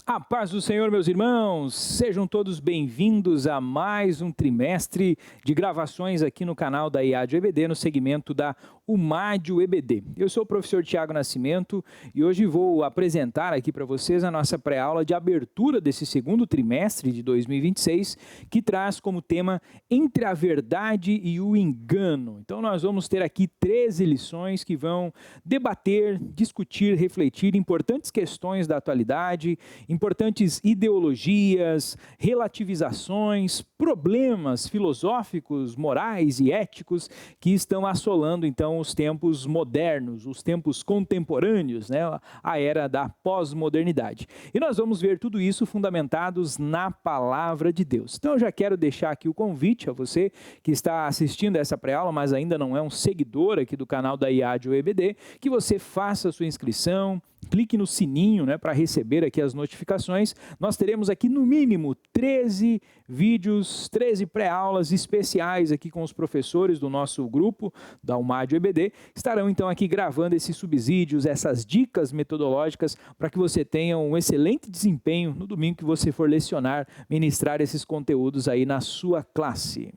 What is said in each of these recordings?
A paz do Senhor, meus irmãos, sejam todos bem-vindos a mais um trimestre de gravações aqui no canal da IAD EBD, no segmento da UMAD EBD. Eu sou o professor Tiago Nascimento e hoje vou apresentar aqui para vocês a nossa pré-aula de abertura desse segundo trimestre de 2026, que traz como tema Entre a Verdade e o Engano. Então nós vamos ter aqui 13 lições que vão debater, discutir, refletir importantes questões da atualidade, importantes ideologias, relativizações, problemas filosóficos, morais e éticos que estão assolando então os tempos modernos, os tempos contemporâneos, né? A era da pós-modernidade. E nós vamos ver tudo isso fundamentados na palavra de Deus. Então eu já quero deixar aqui o convite a você que está assistindo essa pré-aula, mas ainda não é um seguidor aqui do canal da IAD EBD, que você faça a sua inscrição, clique no sininho, né, para receber aqui as notificações. Nós teremos aqui no mínimo 13 vídeos, 13 pré-aulas especiais aqui com os professores do nosso grupo da UMAD EBD. Estarão então aqui gravando esses subsídios, essas dicas metodológicas para que você tenha um excelente desempenho no domingo que você for lecionar, ministrar esses conteúdos aí na sua classe.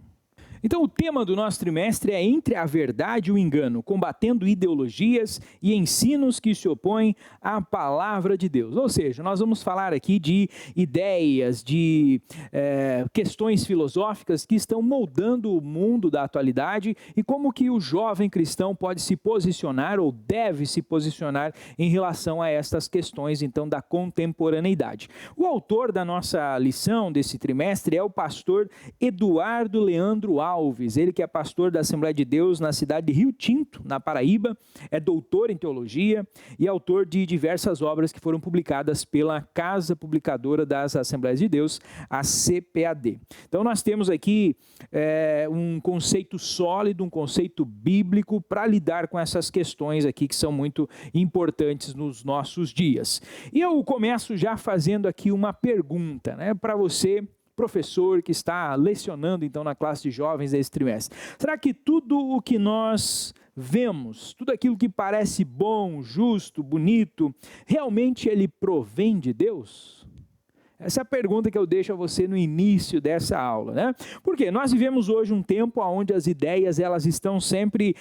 Então o tema do nosso trimestre é Entre a Verdade e o Engano, combatendo ideologias e ensinos que se opõem à palavra de Deus. Ou seja, nós vamos falar aqui de ideias, de questões filosóficas que estão moldando o mundo da atualidade e como que o jovem cristão pode se posicionar ou deve se posicionar em relação a estas questões então da contemporaneidade. O autor da nossa lição desse trimestre é o pastor Eduardo Leandro Alves, ele que é pastor da Assembleia de Deus na cidade de Rio Tinto, na Paraíba, é doutor em teologia e autor de diversas obras que foram publicadas pela Casa Publicadora das Assembleias de Deus, a CPAD. Então nós temos aqui um conceito sólido, um conceito bíblico para lidar com essas questões aqui que são muito importantes nos nossos dias. E eu começo já fazendo aqui uma pergunta, né, para você, professor que está lecionando então na classe de jovens desse trimestre. Será que tudo o que nós vemos, tudo aquilo que parece bom, justo, bonito, realmente ele provém de Deus? Essa é a pergunta que eu deixo a você no início dessa aula, né? Porque nós vivemos hoje um tempo onde as ideias elas estão sempre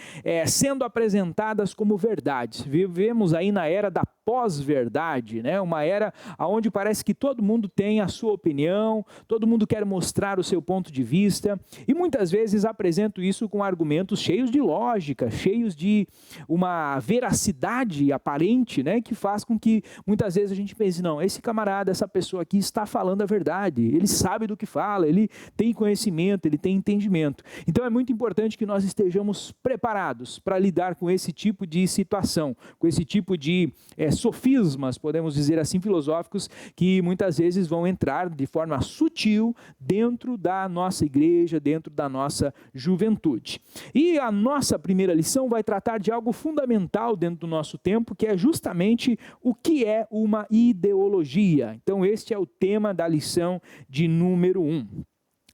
sendo apresentadas como verdades. Vivemos aí na era da pós-verdade, né? Uma era onde parece que todo mundo tem a sua opinião, todo mundo quer mostrar o seu ponto de vista e muitas vezes apresento isso com argumentos cheios de lógica, cheios de uma veracidade aparente, né? Que faz com que muitas vezes a gente pense, não, esse camarada, essa pessoa aqui está falando a verdade, ele sabe do que fala, ele tem conhecimento, ele tem entendimento. Então é muito importante que nós estejamos preparados para lidar com esse tipo de situação, com esse tipo de sofismas, podemos dizer assim, filosóficos, que muitas vezes vão entrar de forma sutil dentro da nossa igreja, dentro da nossa juventude. E a nossa primeira lição vai tratar de algo fundamental dentro do nosso tempo, que é justamente o que é uma ideologia. Então este é o tema da lição de número 1.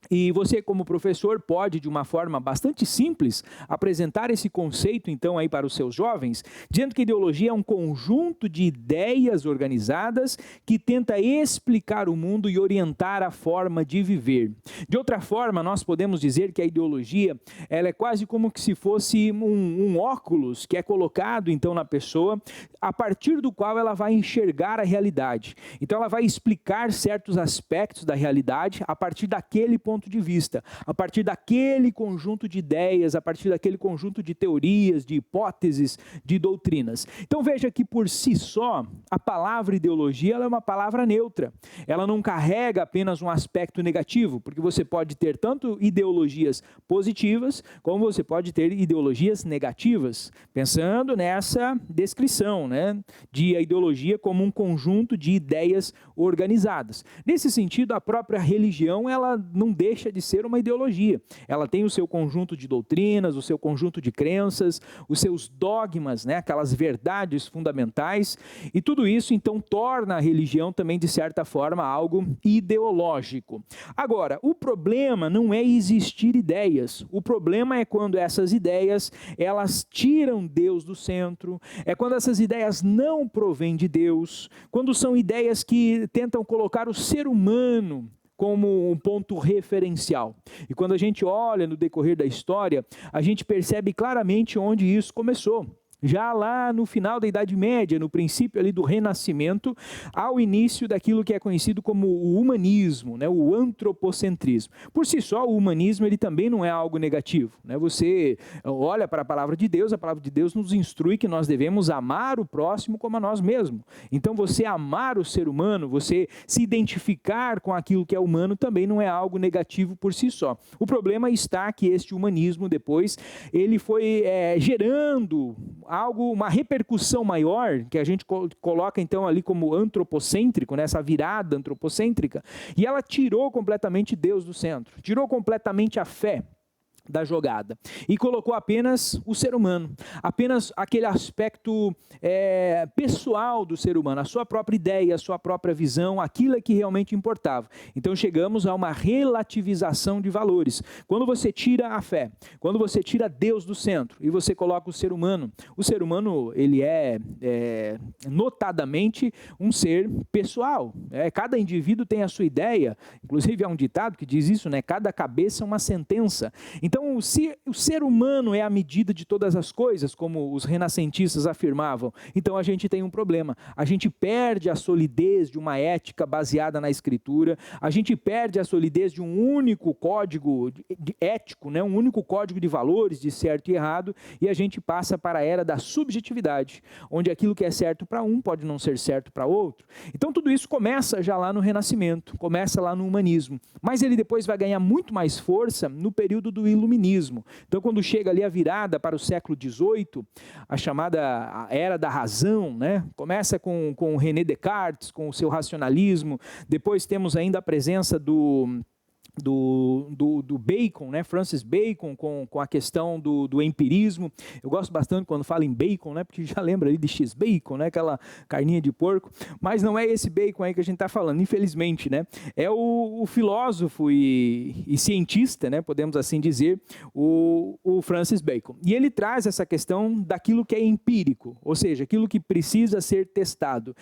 E você, como professor, pode, de uma forma bastante simples, apresentar esse conceito, então, aí para os seus jovens, dizendo que ideologia é um conjunto de ideias organizadas que tenta explicar o mundo e orientar a forma de viver. De outra forma, nós podemos dizer que a ideologia, ela é quase como que se fosse um óculos que é colocado, então, na pessoa, a partir do qual ela vai enxergar a realidade. Então, ela vai explicar certos aspectos da realidade a partir daquele ponto de vista, a partir daquele conjunto de ideias, a partir daquele conjunto de teorias, de hipóteses, de doutrinas. Então veja que por si só, a palavra ideologia ela é uma palavra neutra. Ela não carrega apenas um aspecto negativo, porque você pode ter tanto ideologias positivas, como você pode ter ideologias negativas, pensando nessa descrição, né, de a ideologia como um conjunto de ideias organizadas. Nesse sentido, a própria religião, ela não deixa deixa de ser uma ideologia. Ela tem o seu conjunto de doutrinas, o seu conjunto de crenças, os seus dogmas, né, aquelas verdades fundamentais, e tudo isso então torna a religião também de certa forma algo ideológico. Agora, o problema não é existir ideias, o problema é quando essas ideias, elas tiram Deus do centro, é quando essas ideias não provêm de Deus, quando são ideias que tentam colocar o ser humano como um ponto referencial. E quando a gente olha no decorrer da história, a gente percebe claramente onde isso começou. Já lá no final da Idade Média, no princípio ali do Renascimento, ao início daquilo que é conhecido como o humanismo, né, o antropocentrismo. Por si só, o humanismo ele também não é algo negativo, né? Você olha para a palavra de Deus nos instrui que nós devemos amar o próximo como a nós mesmos. Então, você amar o ser humano, você se identificar com aquilo que é humano também não é algo negativo por si só. O problema está que este humanismo depois, ele foi gerando uma repercussão maior, que a gente coloca então ali como antropocêntrico, né, essa virada antropocêntrica, e ela tirou completamente Deus do centro, tirou completamente a fé da jogada e colocou apenas o ser humano, apenas aquele aspecto pessoal do ser humano, a sua própria ideia, a sua própria visão, aquilo é que realmente importava. Então chegamos a uma relativização de valores. Quando você tira a fé, quando você tira Deus do centro e você coloca o ser humano ele é notadamente um ser pessoal. Cada indivíduo tem a sua ideia, inclusive há um ditado que diz isso, né? Cada cabeça é uma sentença. Então, se o ser humano é a medida de todas as coisas, como os renascentistas afirmavam, então a gente tem um problema. A gente perde a solidez de uma ética baseada na Escritura, a gente perde a solidez de um único código ético, né? Um único código de valores, de certo e errado, e a gente passa para a era da subjetividade, onde aquilo que é certo para um pode não ser certo para outro. Então, tudo isso começa já lá no Renascimento, começa lá no humanismo, mas ele depois vai ganhar muito mais força no período do Iluminismo. Então, quando chega ali a virada para o século XVIII, a chamada Era da Razão, né? Começa com René Descartes, com o seu racionalismo, depois temos ainda a presença do Bacon, né? Francis Bacon, com a questão do empirismo. Eu gosto bastante quando falo em bacon, né? Porque já lembra ali de X-Bacon, né? Aquela carninha de porco, mas não é esse bacon aí que a gente está falando, infelizmente, né? É o filósofo e cientista, né? Podemos assim dizer, o Francis Bacon. E ele traz essa questão daquilo que é empírico, ou seja, aquilo que precisa ser testado.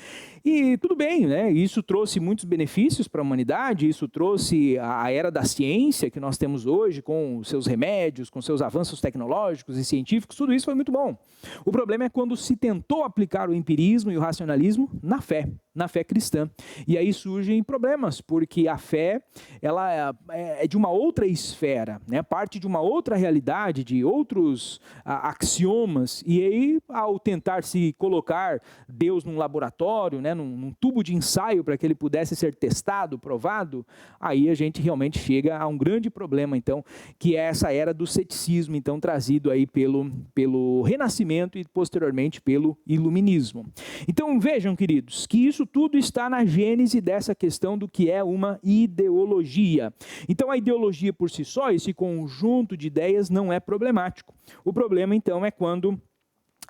E tudo bem, né? Isso trouxe muitos benefícios para a humanidade, isso trouxe a era da ciência que nós temos hoje, com seus remédios, com seus avanços tecnológicos e científicos, tudo isso foi muito bom. O problema é quando se tentou aplicar o empirismo e o racionalismo na fé cristã. E aí surgem problemas, porque a fé ela é de uma outra esfera, né? Parte de uma outra realidade, de outros axiomas, e aí ao tentar se colocar Deus num laboratório, né? num tubo de ensaio para que ele pudesse ser testado, provado, aí a gente realmente chega a um grande problema, então, que é essa era do ceticismo, então, trazido aí pelo Renascimento e posteriormente pelo Iluminismo. Então, vejam, queridos, que isso tudo está na gênese dessa questão do que é uma ideologia. Então, a ideologia por si só, esse conjunto de ideias, não é problemático. O problema, então, é quando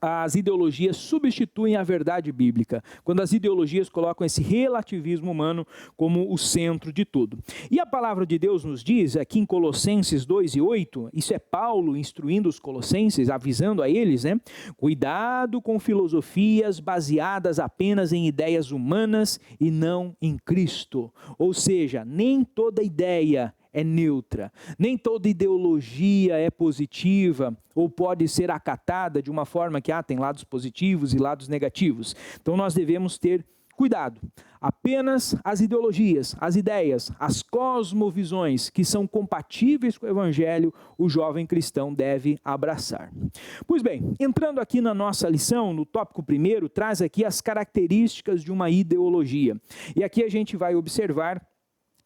as ideologias substituem a verdade bíblica, quando as ideologias colocam esse relativismo humano como o centro de tudo. E a palavra de Deus nos diz, aqui em Colossenses 2:8, isso é Paulo instruindo os colossenses, avisando a eles, né? Cuidado com filosofias baseadas apenas em ideias humanas e não em Cristo. Ou seja, nem toda ideia é neutra, nem toda ideologia é positiva ou pode ser acatada de uma forma que tem lados positivos e lados negativos. Então nós devemos ter cuidado. Apenas as ideologias, as ideias, as cosmovisões que são compatíveis com o Evangelho, o jovem cristão deve abraçar. Pois bem, entrando aqui na nossa lição, no tópico primeiro, traz aqui as características de uma ideologia. E aqui a gente vai observar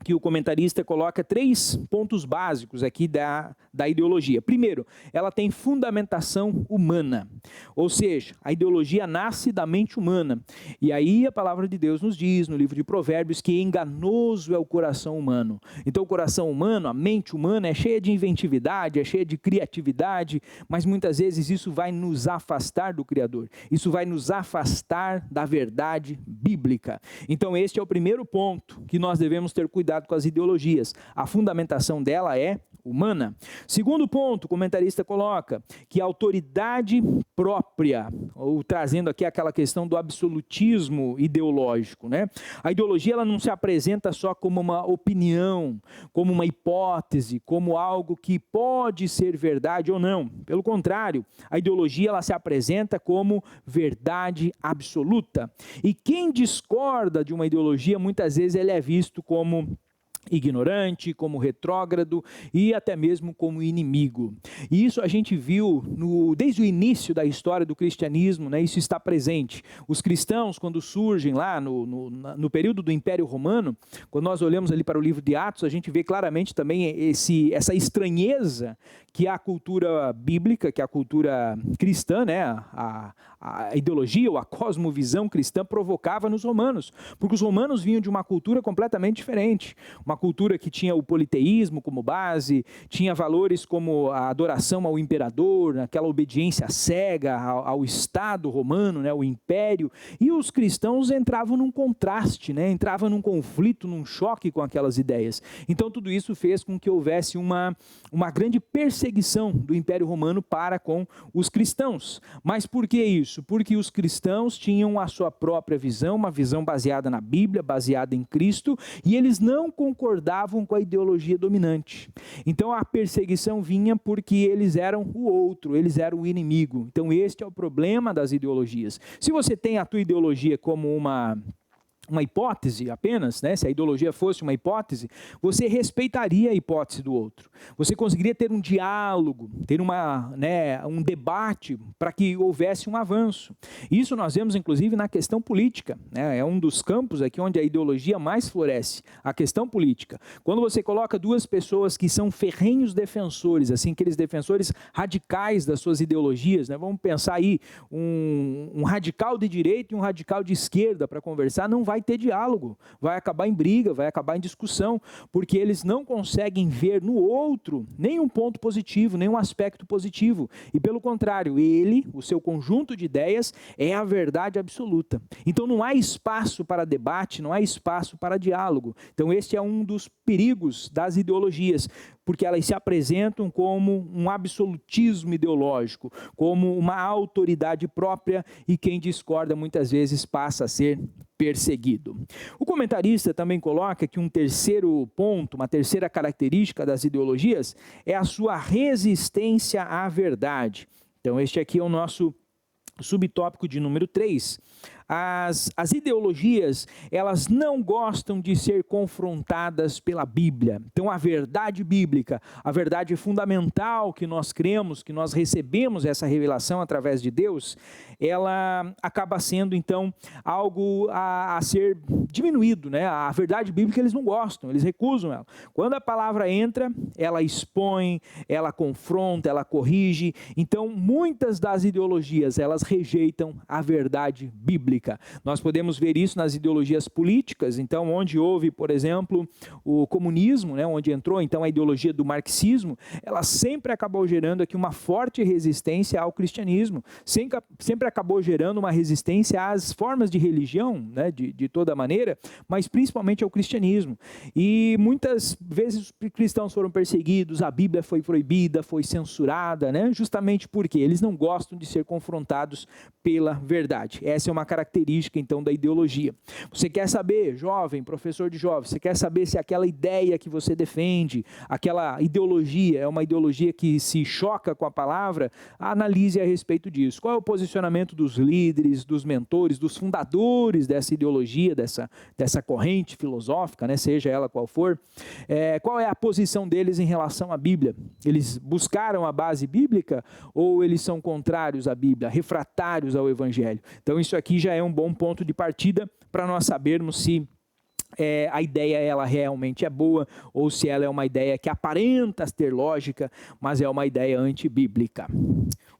que o comentarista coloca 3 pontos básicos aqui da ideologia. Primeiro, ela tem fundamentação humana, ou seja, a ideologia nasce da mente humana. E aí a palavra de Deus nos diz, no livro de Provérbios, que enganoso é o coração humano. Então o coração humano, a mente humana é cheia de inventividade, é cheia de criatividade, mas muitas vezes isso vai nos afastar do Criador. Isso vai nos afastar da verdade bíblica. Então este é o primeiro ponto que nós devemos ter cuidado com as ideologias. A fundamentação dela é humana. Segundo ponto, o comentarista coloca que a autoridade própria, ou trazendo aqui aquela questão do absolutismo ideológico, né? A ideologia ela não se apresenta só como uma opinião, como uma hipótese, como algo que pode ser verdade ou não. Pelo contrário, a ideologia ela se apresenta como verdade absoluta. E quem discorda de uma ideologia, muitas vezes ele é visto como ignorante, como retrógrado e até mesmo como inimigo. E isso a gente viu desde o início da história do cristianismo, né? Isso está presente. Os cristãos, quando surgem lá no período do Império Romano, quando nós olhamos ali para o livro de Atos, a gente vê claramente também essa estranheza que a cultura bíblica, que a cultura cristã, né? A ideologia ou a cosmovisão cristã provocava nos romanos, porque os romanos vinham de uma cultura completamente diferente, uma cultura que tinha o politeísmo como base, tinha valores como a adoração ao imperador, aquela obediência cega ao Estado romano, né, o império, e os cristãos entravam num contraste, né, entravam num conflito, num choque com aquelas ideias. Então tudo isso fez com que houvesse uma grande perseguição do Império Romano para com os cristãos. Mas por que isso? Porque os cristãos tinham a sua própria visão, uma visão baseada na Bíblia, baseada em Cristo, e eles não concordavam com a ideologia dominante. Então a perseguição vinha porque eles eram o outro, eles eram o inimigo. Então este é o problema das ideologias. Se você tem a tua ideologia como uma hipótese apenas, né? Se a ideologia fosse uma hipótese, você respeitaria a hipótese do outro. Você conseguiria ter um diálogo, ter um debate para que houvesse um avanço. Isso nós vemos inclusive na questão política, né? É um dos campos aqui onde a ideologia mais floresce, a questão política. Quando você coloca duas pessoas que são ferrenhos defensores, assim, aqueles defensores radicais das suas ideologias, né? Vamos pensar aí, um radical de direita e um radical de esquerda para conversar, não vai ter diálogo, vai acabar em briga, vai acabar em discussão, porque eles não conseguem ver no outro nenhum ponto positivo, nenhum aspecto positivo, e pelo contrário, o seu conjunto de ideias é a verdade absoluta. Então não há espaço para debate, não há espaço para diálogo. Então este é um dos perigos das ideologias, porque elas se apresentam como um absolutismo ideológico, como uma autoridade própria, e quem discorda muitas vezes passa a ser perseguido. O comentarista também coloca que um terceiro ponto, uma terceira característica das ideologias é a sua resistência à verdade. Então este aqui é o nosso subtópico de número 3. As ideologias, elas não gostam de ser confrontadas pela Bíblia. Então a verdade bíblica, a verdade fundamental que nós cremos, que nós recebemos essa revelação através de Deus, ela acaba sendo então algo a ser diminuído, né? A verdade bíblica eles não gostam, eles recusam ela. Quando a palavra entra, ela expõe, ela confronta, ela corrige. Então muitas das ideologias, elas rejeitam a verdade bíblica. Nós podemos ver isso nas ideologias políticas, então onde houve, por exemplo, o comunismo, né, onde entrou então a ideologia do marxismo, ela sempre acabou gerando aqui uma forte resistência ao cristianismo, sempre acabou gerando uma resistência às formas de religião, né, de toda maneira, mas principalmente ao cristianismo. E muitas vezes os cristãos foram perseguidos, a Bíblia foi proibida, foi censurada, né, justamente porque eles não gostam de ser confrontados pela verdade. Essa é uma característica então da ideologia. Você quer saber, jovem, professor de jovens, você quer saber se aquela ideia que você defende, aquela ideologia é uma ideologia que se choca com a palavra? Analise a respeito disso. Qual é o posicionamento dos líderes, dos mentores, dos fundadores dessa ideologia, dessa corrente filosófica, né, seja ela qual for? Qual é a posição deles em relação à Bíblia? Eles buscaram a base bíblica ou eles são contrários à Bíblia, refratários ao Evangelho? Então isso aqui já é um bom ponto de partida para nós sabermos se a ideia ela realmente é boa, ou se ela é uma ideia que aparenta ter lógica, mas é uma ideia antibíblica.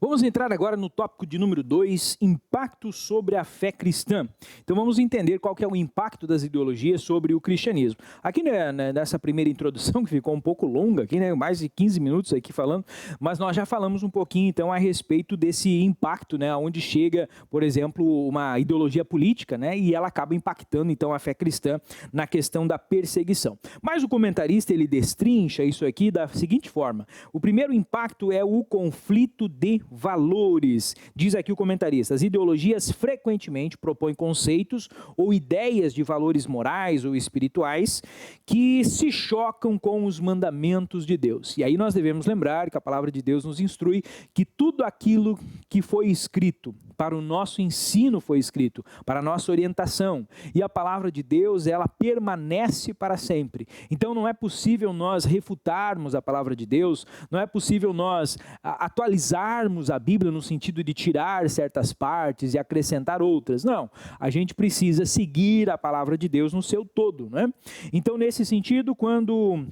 Vamos entrar agora no tópico de número 2, impacto sobre a fé cristã. Então vamos entender qual que é o impacto das ideologias sobre o cristianismo. Aqui nessa primeira introdução, que ficou um pouco longa, aqui, né, mais de 15 minutos aqui falando, mas nós já falamos um pouquinho então a respeito desse impacto, né, onde chega, por exemplo, uma ideologia política, né, e ela acaba impactando então a fé cristã na questão da perseguição. Mas o comentarista ele destrincha isso aqui da seguinte forma: o primeiro impacto é o conflito de valores. Diz aqui o comentarista: as ideologias frequentemente propõem conceitos ou ideias de valores morais ou espirituais que se chocam com os mandamentos de Deus. E aí nós devemos lembrar que a palavra de Deus nos instrui que tudo aquilo que foi escrito para o nosso ensino foi escrito, para a nossa orientação. E a palavra de Deus, ela permanece para sempre. Então não é possível nós refutarmos a palavra de Deus, não é possível nós atualizarmos a Bíblia no sentido de tirar certas partes e acrescentar outras. Não, a gente precisa seguir a palavra de Deus no seu todo, né? Então nesse sentido, quando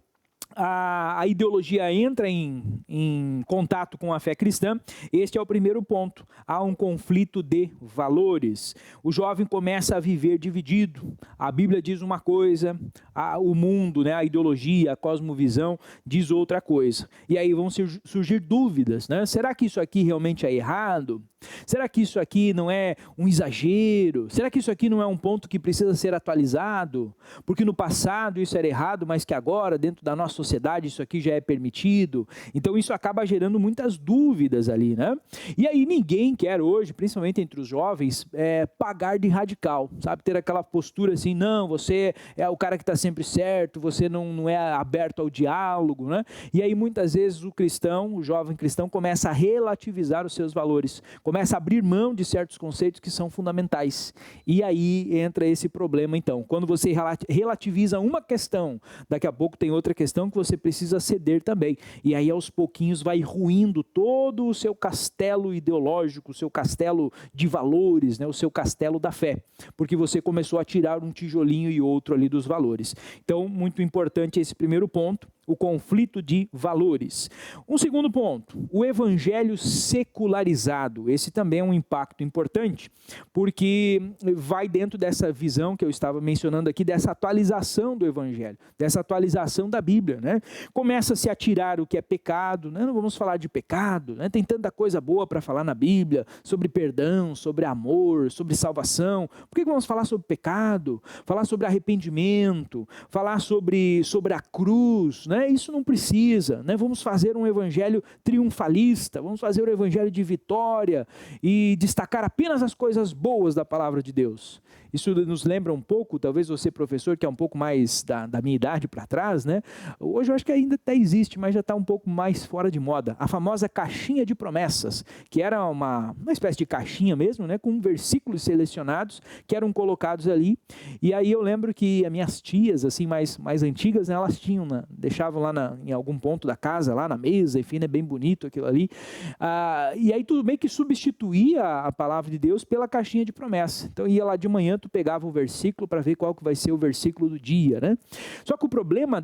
a ideologia entra em contato com a fé cristã, este é o primeiro ponto. Há um conflito de valores. O jovem começa a viver dividido. A Bíblia diz uma coisa, o mundo, né, a ideologia, a cosmovisão diz outra coisa. E aí vão surgir dúvidas, né? Será que isso aqui realmente é errado? Será que isso aqui não é um exagero? Será que isso aqui não é um ponto que precisa ser atualizado? Porque no passado isso era errado, mas que agora, dentro da nossa sociedade, isso aqui já é permitido. Então isso acaba gerando muitas dúvidas ali, né? E aí ninguém quer hoje, principalmente entre os jovens, pagar de radical, sabe? Ter aquela postura assim: não, você é o cara que está sempre certo, você não é aberto ao diálogo, né? E aí muitas vezes o cristão, o jovem cristão, começa a relativizar os seus valores, começa a abrir mão de certos conceitos que são fundamentais. E aí entra esse problema então. Quando você relativiza uma questão, daqui a pouco tem outra questão que você precisa ceder também. E aí aos pouquinhos vai ruindo todo o seu castelo ideológico, o seu castelo de valores, né? O seu castelo da fé. Porque você começou a tirar um tijolinho e outro ali dos valores. Então, muito importante esse primeiro ponto, o conflito de valores. Um segundo ponto, o evangelho secularizado. Esse também é um impacto importante, porque vai dentro dessa visão que eu estava mencionando aqui, dessa atualização do evangelho, dessa atualização da Bíblia, né? Começa-se a tirar o que é pecado, né? Não vamos falar de pecado, né? Tem tanta coisa boa para falar na Bíblia, sobre perdão, sobre amor, sobre salvação. Por que vamos falar sobre pecado? Falar sobre arrependimento, falar sobre a cruz, né? Isso não precisa, né? Vamos fazer um evangelho triunfalista, vamos fazer um evangelho de vitória e destacar apenas as coisas boas da palavra de Deus. Isso nos lembra um pouco, talvez você professor que é um pouco mais da minha idade para trás, né? Hoje eu acho que ainda até existe, mas já está um pouco mais fora de moda. A famosa caixinha de promessas, que era uma espécie de caixinha mesmo, né? Com versículos selecionados que eram colocados ali. E aí eu lembro que as minhas tias, assim, mais antigas, né, elas tinham, né, deixavam lá em algum ponto da casa, lá na mesa, enfim, é bem bonito aquilo ali. E aí tudo meio que substituía a palavra de Deus pela caixinha de promessa. Então ia lá de manhã, tu pegava o versículo para ver qual que vai ser o versículo do dia, né? Só que o problema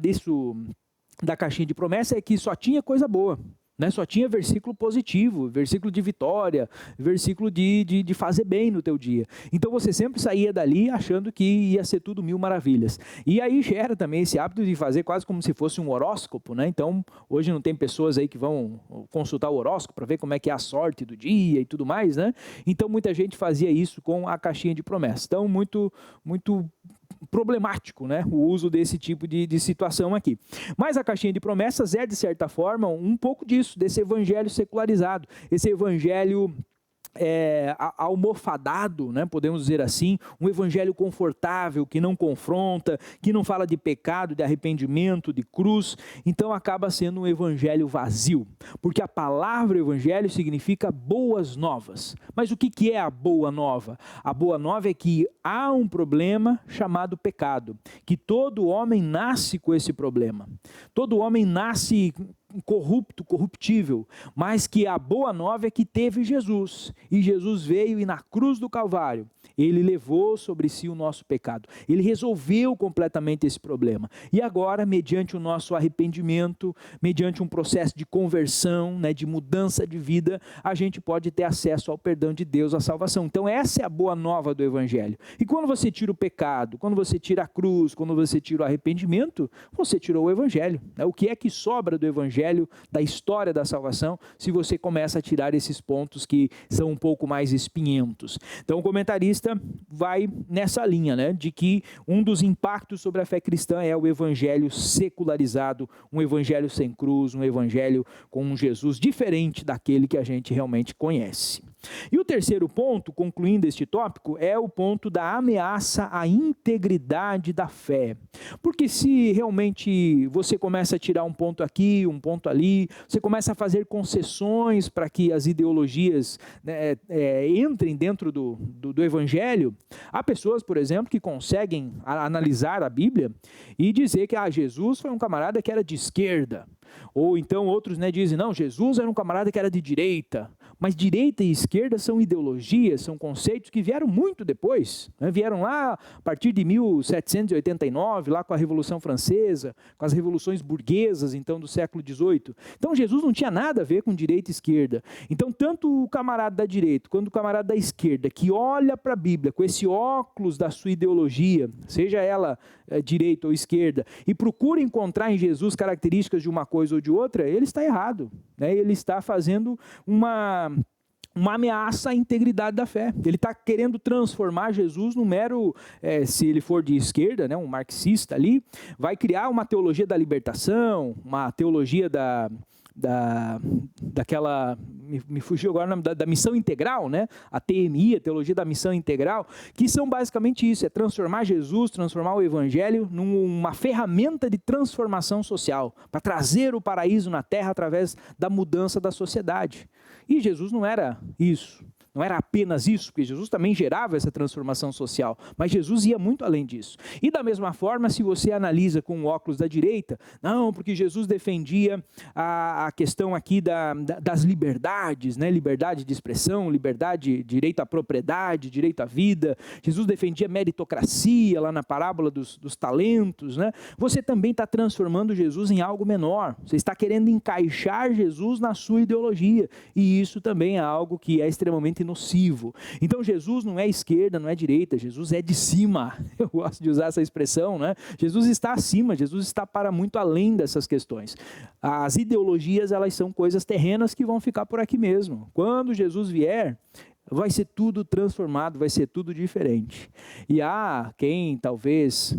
da caixinha de promessa é que só tinha coisa boa, né? Só tinha versículo positivo, versículo de vitória, versículo de fazer bem no teu dia. Então você sempre saía dali achando que ia ser tudo mil maravilhas. E aí gera também esse hábito de fazer quase como se fosse um horóscopo, né? Então hoje não tem pessoas aí que vão consultar o horóscopo para ver como é que é a sorte do dia e tudo mais, né? Então muita gente fazia isso com a caixinha de promessas. Então muito problemático, né, o uso desse tipo de situação aqui. Mas a caixinha de promessas é, de certa forma, um pouco disso, desse evangelho secularizado, esse evangelho almofadado, né, podemos dizer assim, um evangelho confortável, que não confronta, que não fala de pecado, de arrependimento, de cruz. Então acaba sendo um evangelho vazio, porque a palavra evangelho significa boas novas. Mas o que é a boa nova? A boa nova é que há um problema chamado pecado, que todo homem nasce com esse problema. Todo homem nasce corrupto, corruptível, mas que a boa nova é que teve Jesus, e Jesus veio e na cruz do Calvário, ele levou sobre si o nosso pecado, ele resolveu completamente esse problema, e agora, mediante o nosso arrependimento, mediante um processo de conversão, né, de mudança de vida, a gente pode ter acesso ao perdão de Deus, à salvação. Então essa é a boa nova do Evangelho. E quando você tira o pecado, quando você tira a cruz, quando você tira o arrependimento, você tirou o Evangelho. O que é que sobra do Evangelho, da história da salvação, se você começa a tirar esses pontos que são um pouco mais espinhentos? Então o comentarista vai nessa linha, né, de que um dos impactos sobre a fé cristã é o Evangelho secularizado, um Evangelho sem cruz, um Evangelho com um Jesus diferente daquele que a gente realmente conhece. E o terceiro ponto, concluindo este tópico, é o ponto da ameaça à integridade da fé. Porque se realmente você começa a tirar um ponto aqui, um ponto ali, você começa a fazer concessões para que as ideologias, né, entrem dentro do Evangelho, há pessoas, por exemplo, que conseguem analisar a Bíblia e dizer que Jesus foi um camarada que era de esquerda. Ou então outros, né, dizem, não, Jesus era um camarada que era de direita. Mas direita e esquerda são ideologias, são conceitos que vieram muito depois, né? Vieram lá a partir de 1789, lá com a Revolução Francesa, com as revoluções burguesas, então, do século XVIII. Então, Jesus não tinha nada a ver com direita e esquerda. Então, tanto o camarada da direita quanto o camarada da esquerda, que olha para a Bíblia com esse óculos da sua ideologia, seja ela direita ou esquerda, e procura encontrar em Jesus características de uma coisa ou de outra, ele está errado, né? Ele está fazendo uma ameaça à integridade da fé. Ele está querendo transformar Jesus num mero, se ele for de esquerda, né, um marxista ali, vai criar uma teologia da libertação, uma teologia daquela, me fugiu agora o nome, da missão integral, né? A TMI, a teologia da missão integral, que são basicamente isso, é transformar Jesus, transformar o Evangelho numa ferramenta de transformação social, para trazer o paraíso na terra através da mudança da sociedade. E Jesus não era isso. Não era apenas isso, porque Jesus também gerava essa transformação social, mas Jesus ia muito além disso. E da mesma forma, se você analisa com o óculos da direita, não, porque Jesus defendia a questão aqui das liberdades, né? Liberdade de expressão, liberdade, direito à propriedade, direito à vida, Jesus defendia meritocracia lá na parábola dos talentos, né? Você também está transformando Jesus em algo menor, você está querendo encaixar Jesus na sua ideologia, e isso também é algo que é extremamente nocivo. Então Jesus não é esquerda, não é direita, Jesus é de cima. Eu gosto de usar essa expressão, né? Jesus está acima, Jesus está para muito além dessas questões. As ideologias, elas são coisas terrenas que vão ficar por aqui mesmo. Quando Jesus vier, vai ser tudo transformado, vai ser tudo diferente. E há quem talvez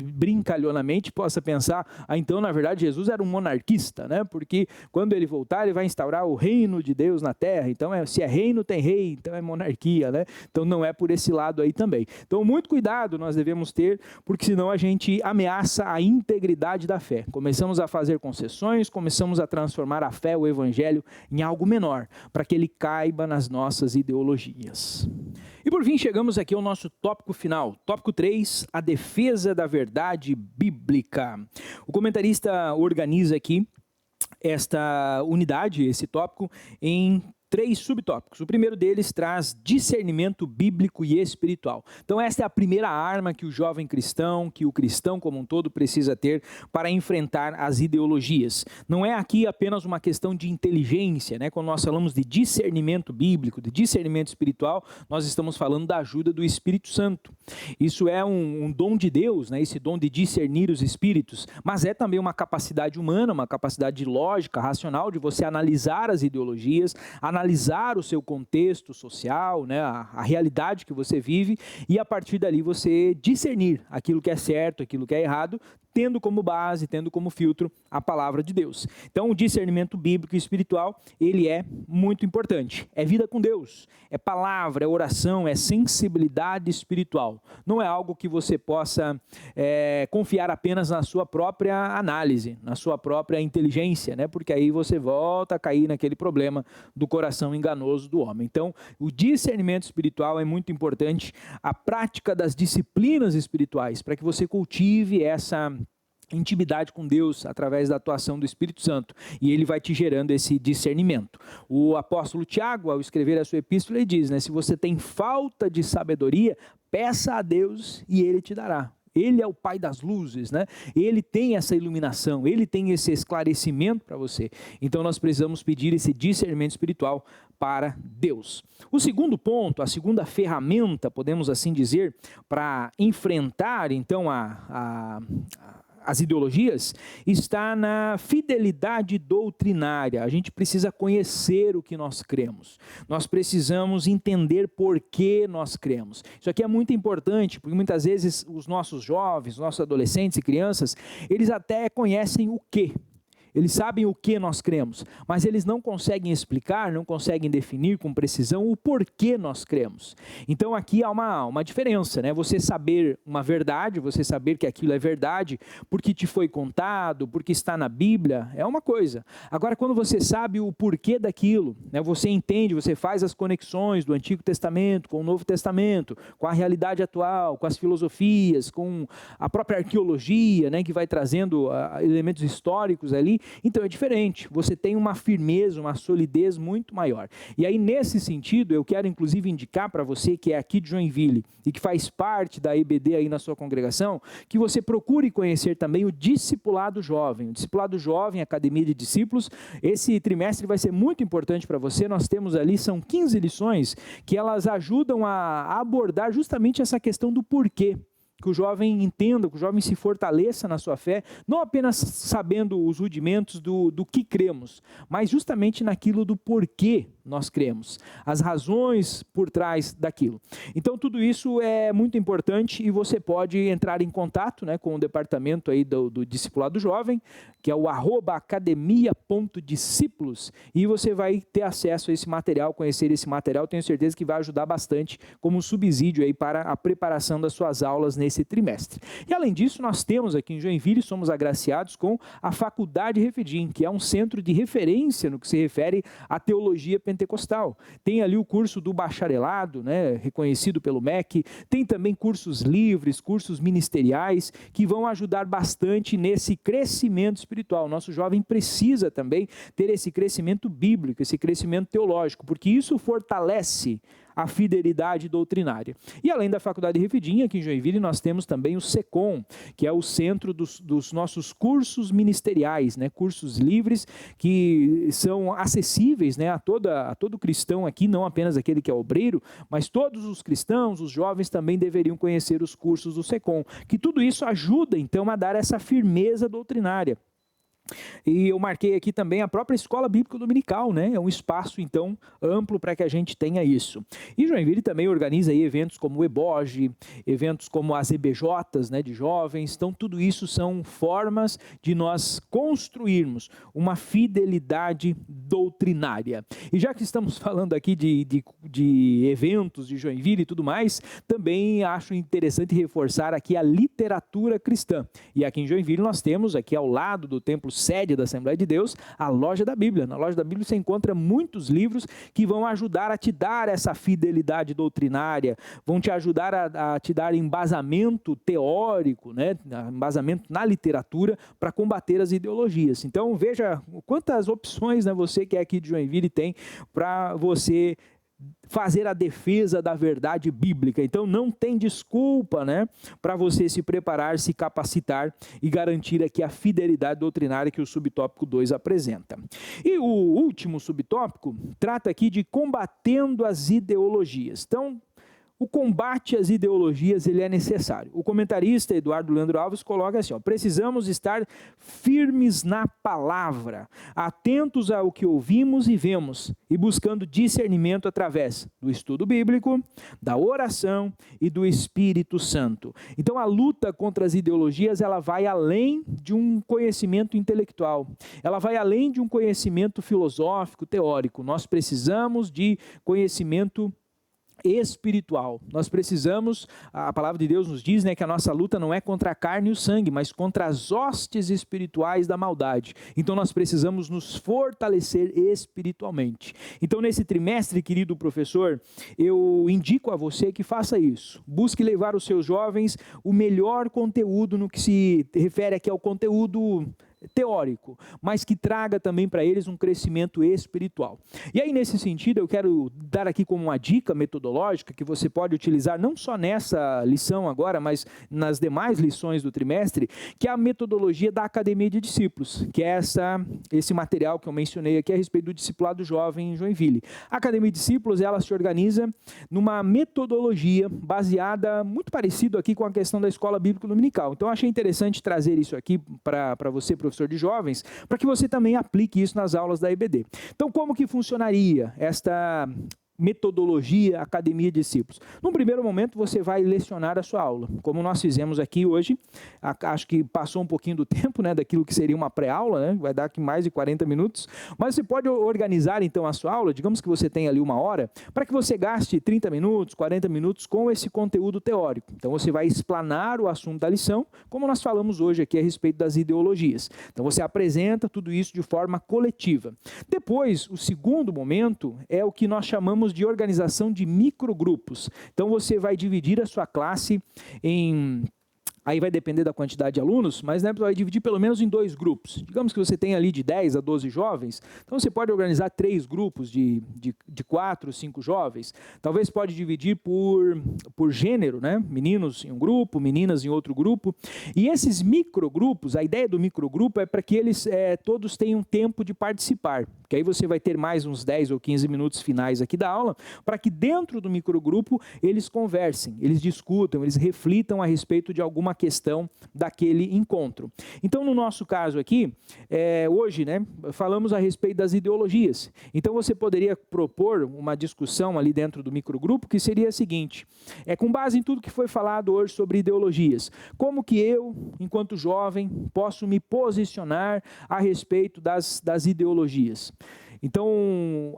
brincalhonamente possa pensar, então na verdade Jesus era um monarquista, né? Porque quando ele voltar ele vai instaurar o reino de Deus na terra, então se é reino tem rei, então é monarquia, né? Então não é por esse lado aí também. Então muito cuidado nós devemos ter, porque senão a gente ameaça a integridade da fé. Começamos a fazer concessões, começamos a transformar a fé, o Evangelho, em algo menor, para que ele caiba nas nossas ideologias. E por fim chegamos aqui ao nosso tópico final, tópico 3, a defesa da verdade bíblica. O comentarista organiza aqui esta unidade, esse tópico, em 3 subtópicos. O primeiro deles traz discernimento bíblico e espiritual. Então esta é a primeira arma que o jovem cristão, que o cristão como um todo precisa ter para enfrentar as ideologias. Não é aqui apenas uma questão de inteligência, né? Quando nós falamos de discernimento bíblico, de discernimento espiritual, nós estamos falando da ajuda do Espírito Santo. Isso é um dom de Deus, né? Esse dom de discernir os espíritos, mas é também uma capacidade humana, uma capacidade lógica, racional, de você analisar as ideologias, analisar o seu contexto social, né, a realidade que você vive, e a partir dali você discernir aquilo que é certo, aquilo que é errado, tendo como base, tendo como filtro a palavra de Deus. Então o discernimento bíblico e espiritual, ele é muito importante. É vida com Deus, é palavra, é oração, é sensibilidade espiritual. Não é algo que você possa confiar apenas na sua própria análise, na sua própria inteligência, né? Porque aí você volta a cair naquele problema do coração enganoso do homem. Então o discernimento espiritual é muito importante, a prática das disciplinas espirituais, para que você cultive intimidade com Deus através da atuação do Espírito Santo, e ele vai te gerando esse discernimento. O apóstolo Tiago, ao escrever a sua epístola, ele diz, né, se você tem falta de sabedoria, peça a Deus e ele te dará. Ele é o Pai das luzes, né? Ele tem essa iluminação, ele tem esse esclarecimento para você. Então nós precisamos pedir esse discernimento espiritual para Deus. O segundo ponto, a segunda ferramenta, podemos assim dizer, para enfrentar então as ideologias, está na fidelidade doutrinária. A gente precisa conhecer o que nós cremos. Nós precisamos entender por que nós cremos. Isso aqui é muito importante, porque muitas vezes os nossos jovens, os nossos adolescentes e crianças, eles até conhecem o quê. Eles sabem o que nós cremos, mas eles não conseguem explicar, não conseguem definir com precisão o porquê nós cremos. Então aqui há uma diferença, né? Você saber uma verdade, você saber que aquilo é verdade, porque te foi contado, porque está na Bíblia, é uma coisa. Agora quando você sabe o porquê daquilo, né? Você entende, você faz as conexões do Antigo Testamento com o Novo Testamento, com a realidade atual, com as filosofias, com a própria arqueologia, né? Que vai trazendo elementos históricos ali. Então é diferente, você tem uma firmeza, uma solidez muito maior. E aí nesse sentido, eu quero inclusive indicar para você que é aqui de Joinville e que faz parte da EBD aí na sua congregação, que você procure conhecer também o Discipulado Jovem. O Discipulado Jovem, Academia de Discípulos, esse trimestre vai ser muito importante para você. Nós temos ali, são 15 lições que elas ajudam a abordar justamente essa questão do porquê. Que o jovem entenda, que o jovem se fortaleça na sua fé, não apenas sabendo os rudimentos do que cremos, mas justamente naquilo do porquê nós cremos, as razões por trás daquilo. Então tudo isso é muito importante e você pode entrar em contato, né, com o departamento aí do Discipulado Jovem, que é o @academia.discípulos, e você vai ter acesso a esse material, conhecer esse material, tenho certeza que vai ajudar bastante como subsídio aí para a preparação das suas aulas nesse trimestre. E além disso, nós temos aqui em Joinville, somos agraciados com a Faculdade Refidim, que é um centro de referência no que se refere à teologia pentecostal. Tem ali o curso do bacharelado, né, reconhecido pelo MEC, tem também cursos livres, cursos ministeriais, que vão ajudar bastante nesse crescimento espiritual. Nosso jovem precisa também ter esse crescimento bíblico, esse crescimento teológico, porque isso fortalece a fidelidade doutrinária. E além da Faculdade Refidim, aqui em Joinville, nós temos também o SECOM, que é o centro dos nossos cursos ministeriais, né? Cursos livres que são acessíveis, né, a todo cristão aqui, não apenas aquele que é obreiro, mas todos os cristãos, os jovens também deveriam conhecer os cursos do SECOM, que tudo isso ajuda então a dar essa firmeza doutrinária. E eu marquei aqui também a própria Escola Bíblica Dominical, né? É um espaço, então, amplo para que a gente tenha isso. E Joinville também organiza aí eventos como o EBOGE, eventos como as EBJs, né, de jovens. Então, tudo isso são formas de nós construirmos uma fidelidade doutrinária. E já que estamos falando aqui de eventos de Joinville e tudo mais, também acho interessante reforçar aqui a literatura cristã. E aqui em Joinville nós temos, aqui ao lado do Templo Sede da Assembleia de Deus, a Loja da Bíblia. Na Loja da Bíblia você encontra muitos livros que vão ajudar a te dar essa fidelidade doutrinária, vão te ajudar a te dar embasamento teórico, né? Embasamento na literatura para combater as ideologias. Então veja quantas opções, né, você que é aqui de Joinville tem para você fazer a defesa da verdade bíblica. Então não tem desculpa, né, para você se preparar, se capacitar e garantir aqui a fidelidade doutrinária que o subtópico 2 apresenta. E o último subtópico trata aqui de combatendo as ideologias. Então, o combate às ideologias ele é necessário. O comentarista Eduardo Leandro Alves coloca assim, ó, precisamos estar firmes na palavra, atentos ao que ouvimos e vemos, e buscando discernimento através do estudo bíblico, da oração e do Espírito Santo. Então a luta contra as ideologias ela vai além de um conhecimento intelectual, ela vai além de um conhecimento filosófico, teórico. Nós precisamos de conhecimento espiritual. Nós precisamos, a palavra de Deus nos diz, né, que a nossa luta não é contra a carne e o sangue, mas contra as hostes espirituais da maldade. Então nós precisamos nos fortalecer espiritualmente. Então nesse trimestre, querido professor, eu indico a você que faça isso. Busque levar os seus jovens o melhor conteúdo no que se refere aqui ao conteúdo teórico, mas que traga também para eles um crescimento espiritual. E aí, nesse sentido, eu quero dar aqui como uma dica metodológica que você pode utilizar não só nessa lição agora, mas nas demais lições do trimestre, que é a metodologia da Academia de Discípulos, que é esse material que eu mencionei aqui a respeito do discipulado jovem em Joinville. A Academia de Discípulos, ela se organiza numa metodologia baseada, muito parecido aqui com a questão da escola bíblica dominical. Então, eu achei interessante trazer isso aqui para você, professor de jovens, para que você também aplique isso nas aulas da EBD. Então, como que funcionaria esta metodologia Academia de Discípulos? Num primeiro momento, você vai lecionar a sua aula, como nós fizemos aqui hoje. Acho que passou um pouquinho do tempo, né, daquilo que seria uma pré-aula, né, vai dar aqui mais de 40 minutos, mas você pode organizar então a sua aula, digamos que você tem ali 1 hora, para que você gaste 30 minutos, 40 minutos com esse conteúdo teórico. Então você vai explanar o assunto da lição, como nós falamos hoje aqui a respeito das ideologias. Então você apresenta tudo isso de forma coletiva. Depois, o segundo momento é o que nós chamamos de organização de microgrupos. Então você vai dividir a sua classe em... Aí vai depender da quantidade de alunos, mas né, vai dividir pelo menos em 2 grupos. Digamos que você tem ali de 10 a 12 jovens, então você pode organizar 3 grupos de 4, 5 jovens. Talvez pode dividir por gênero, né? Meninos em um grupo, meninas em outro grupo. E esses microgrupos, a ideia do microgrupo é para que eles todos tenham tempo de participar. Que aí você vai ter mais uns 10 ou 15 minutos finais aqui da aula, para que dentro do microgrupo eles conversem, eles discutam, eles reflitam a respeito de alguma questão daquele encontro. Então, no nosso caso aqui, hoje, né, falamos a respeito das ideologias. Então, você poderia propor uma discussão ali dentro do microgrupo que seria a seguinte, com base em tudo que foi falado hoje sobre ideologias, como que eu, enquanto jovem, posso me posicionar a respeito das ideologias? Então,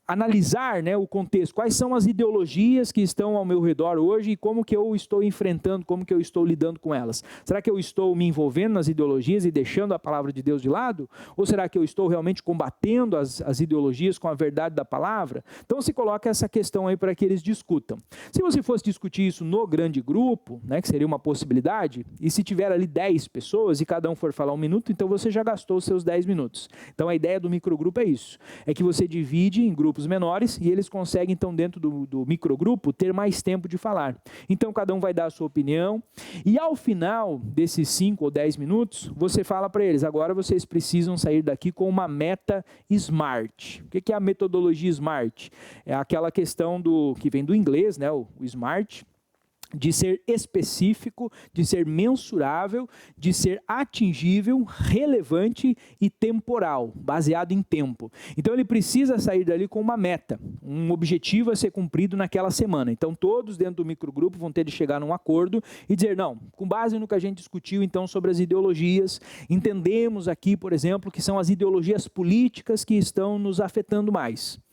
analisar, né, o contexto, quais são as ideologias que estão ao meu redor hoje e como que eu estou enfrentando, como que eu estou lidando com elas. Será que eu estou me envolvendo nas ideologias e deixando a palavra de Deus de lado? Ou será que eu estou realmente combatendo as ideologias com a verdade da palavra? Então se coloca essa questão aí para que eles discutam. Se você fosse discutir isso no grande grupo, né, que seria uma possibilidade, e se tiver ali 10 pessoas e cada um for falar 1 minuto, então você já gastou os seus 10 minutos. Então a ideia do microgrupo é isso, é que você divide em grupos menores e eles conseguem então dentro do microgrupo ter mais tempo de falar. Então cada um vai dar a sua opinião e ao final desses 5 ou 10 minutos, você fala para eles, agora vocês precisam sair daqui com uma meta SMART. O que é a metodologia SMART? É aquela questão que vem do inglês, né, o SMART, de ser específico, de ser mensurável, de ser atingível, relevante e temporal, baseado em tempo. Então ele precisa sair dali com uma meta, um objetivo a ser cumprido naquela semana. Então todos dentro do microgrupo vão ter de chegar num acordo e dizer, não, com base no que a gente discutiu então sobre as ideologias, entendemos aqui, por exemplo, que são as ideologias políticas que estão nos afetando mais.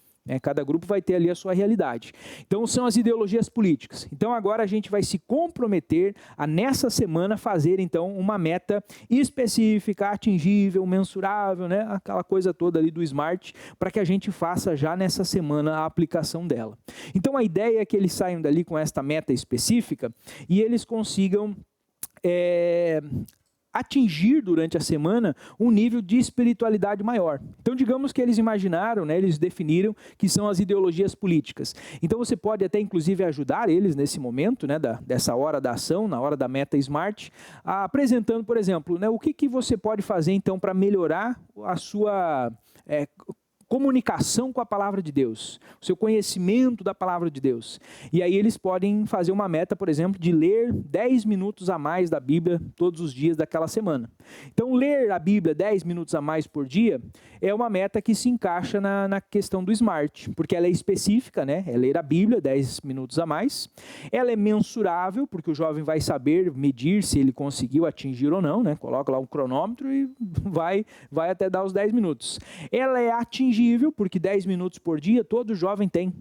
Cada grupo vai ter ali a sua realidade. Então são as ideologias políticas. Então agora a gente vai se comprometer a nessa semana fazer então uma meta específica, atingível, mensurável, né? Aquela coisa toda ali do SMART, para que a gente faça já nessa semana a aplicação dela. Então a ideia é que eles saiam dali com esta meta específica e eles consigam atingir durante a semana um nível de espiritualidade maior. Então, digamos que eles imaginaram, né, eles definiram que são as ideologias políticas. Então, você pode até, inclusive, ajudar eles nesse momento, né, dessa hora da ação, na hora da meta SMART, apresentando, por exemplo, né, o que você pode fazer, então, para melhorar a sua comunicação com a palavra de Deus, o seu conhecimento da palavra de Deus. E aí eles podem fazer uma meta, por exemplo, de ler 10 minutos a mais da Bíblia todos os dias daquela semana. Então, ler a Bíblia 10 minutos a mais por dia é uma meta que se encaixa na questão do SMART, porque ela é específica, né? É ler a Bíblia 10 minutos a mais. Ela é mensurável, porque o jovem vai saber medir se ele conseguiu atingir ou não, né? Coloca lá um cronômetro e vai até dar os 10 minutos. Ela é atingível, porque 10 minutos por dia todo jovem tem.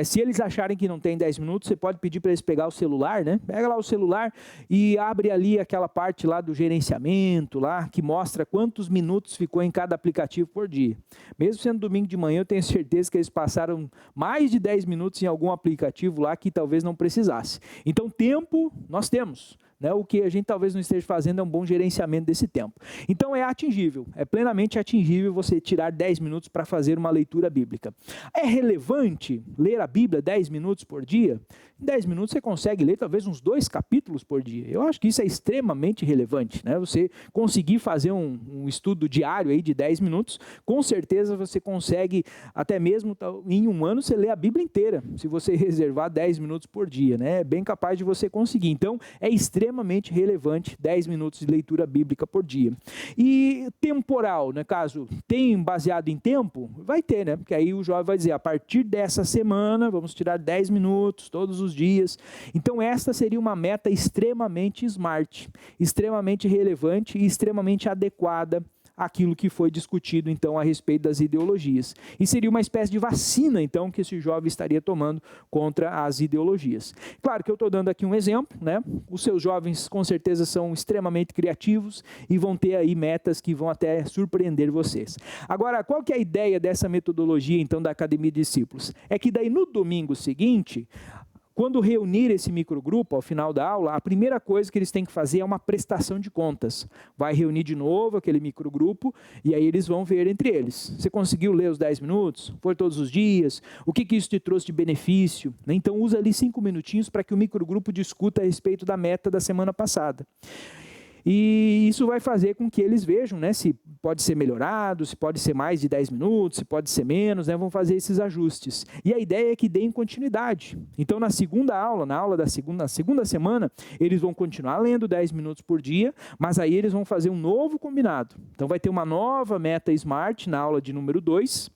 Se eles acharem que não tem 10 minutos, você pode pedir para eles pegar o celular, né? Pega lá o celular e abre ali aquela parte lá do gerenciamento, lá, que mostra quantos minutos ficou em cada aplicativo por dia. Mesmo sendo domingo de manhã, eu tenho certeza que eles passaram mais de 10 minutos em algum aplicativo lá que talvez não precisasse. Então, tempo nós temos. O que a gente talvez não esteja fazendo é um bom gerenciamento desse tempo. Então é atingível, é plenamente atingível você tirar 10 minutos para fazer uma leitura bíblica. É relevante ler a Bíblia 10 minutos por dia? Em 10 minutos você consegue ler talvez uns 2 capítulos por dia. Eu acho que isso é extremamente relevante, né? Você conseguir fazer um estudo diário aí de 10 minutos, com certeza você consegue, até mesmo em um ano, você lê a Bíblia inteira, se você reservar 10 minutos por dia, né? É bem capaz de você conseguir. Então é extremamente relevante 10 minutos de leitura bíblica por dia. E temporal, né? Caso tenha baseado em tempo, vai ter, né? Porque aí o jovem vai dizer, a partir dessa semana, vamos tirar 10 minutos todos os dias. Então esta seria uma meta extremamente smart, extremamente relevante e extremamente adequada àquilo que foi discutido então a respeito das ideologias. E seria uma espécie de vacina então que esse jovem estaria tomando contra as ideologias. Claro que eu estou dando aqui um exemplo, né? Os seus jovens com certeza são extremamente criativos e vão ter aí metas que vão até surpreender vocês. Agora, qual que é a ideia dessa metodologia então da Academia de Discípulos? É que daí no domingo seguinte, quando reunir esse microgrupo ao final da aula, a primeira coisa que eles têm que fazer é uma prestação de contas. Vai reunir de novo aquele microgrupo e aí eles vão ver entre eles. Você conseguiu ler os 10 minutos? Foi todos os dias? O que isso te trouxe de benefício? Então usa ali 5 minutinhos para que o microgrupo discuta a respeito da meta da semana passada. E isso vai fazer com que eles vejam, né, se pode ser melhorado, se pode ser mais de 10 minutos, se pode ser menos, né, vão fazer esses ajustes. E a ideia é que deem continuidade. Então, na segunda aula, na aula da segunda semana, eles vão continuar lendo 10 minutos por dia, mas aí eles vão fazer um novo combinado. Então, vai ter uma nova meta SMART na aula de número 2.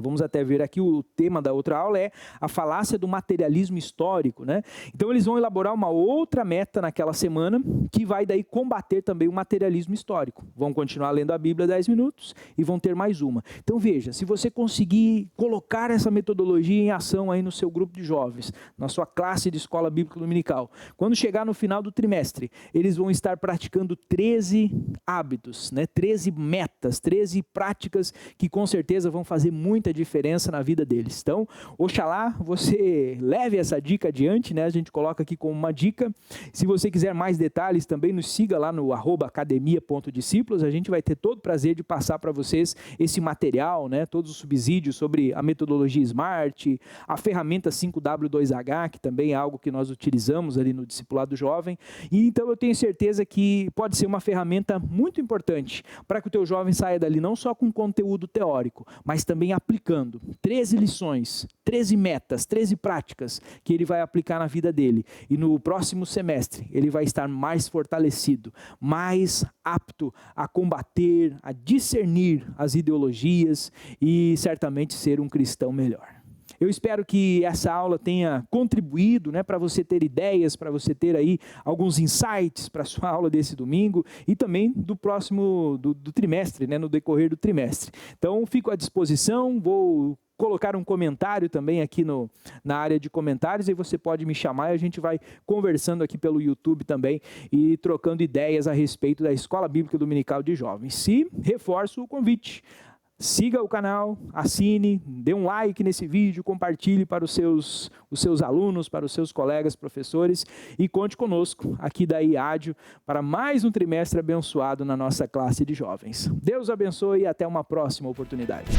Vamos até ver aqui, o tema da outra aula é a falácia do materialismo histórico, né? Então eles vão elaborar uma outra meta naquela semana, que vai daí combater também o materialismo histórico. Vão continuar lendo a Bíblia 10 minutos e vão ter mais uma. Então veja, se você conseguir colocar essa metodologia em ação aí no seu grupo de jovens, na sua classe de escola bíblica dominical, quando chegar no final do trimestre, eles vão estar praticando 13 hábitos, né? 13 metas, 13 práticas que com certeza vão fazer muita diferença na vida deles. Então, oxalá você leve essa dica adiante, né? A gente coloca aqui como uma dica. Se você quiser mais detalhes, também nos siga lá no @academia.discípulos. A gente vai ter todo o prazer de passar para vocês esse material, né? Todos os subsídios sobre a metodologia SMART, a ferramenta 5W2H, que também é algo que nós utilizamos ali no discipulado jovem. E então eu tenho certeza que pode ser uma ferramenta muito importante para que o teu jovem saia dali não só com conteúdo teórico, mas também aplicando 13 lições, 13 metas, 13 práticas que ele vai aplicar na vida dele. E no próximo semestre ele vai estar mais fortalecido, mais apto a combater, a discernir as ideologias e certamente ser um cristão melhor. Eu espero que essa aula tenha contribuído, né, para você ter ideias, para você ter aí alguns insights para a sua aula desse domingo e também do próximo, do trimestre, né, no decorrer do trimestre. Então, fico à disposição, vou colocar um comentário também aqui na área de comentários e você pode me chamar e a gente vai conversando aqui pelo YouTube também e trocando ideias a respeito da Escola Bíblica Dominical de Jovens. E reforço o convite. Siga o canal, assine, dê um like nesse vídeo, compartilhe para os seus alunos, para os seus colegas, professores e conte conosco aqui da IADIO para mais um trimestre abençoado na nossa classe de jovens. Deus abençoe e até uma próxima oportunidade.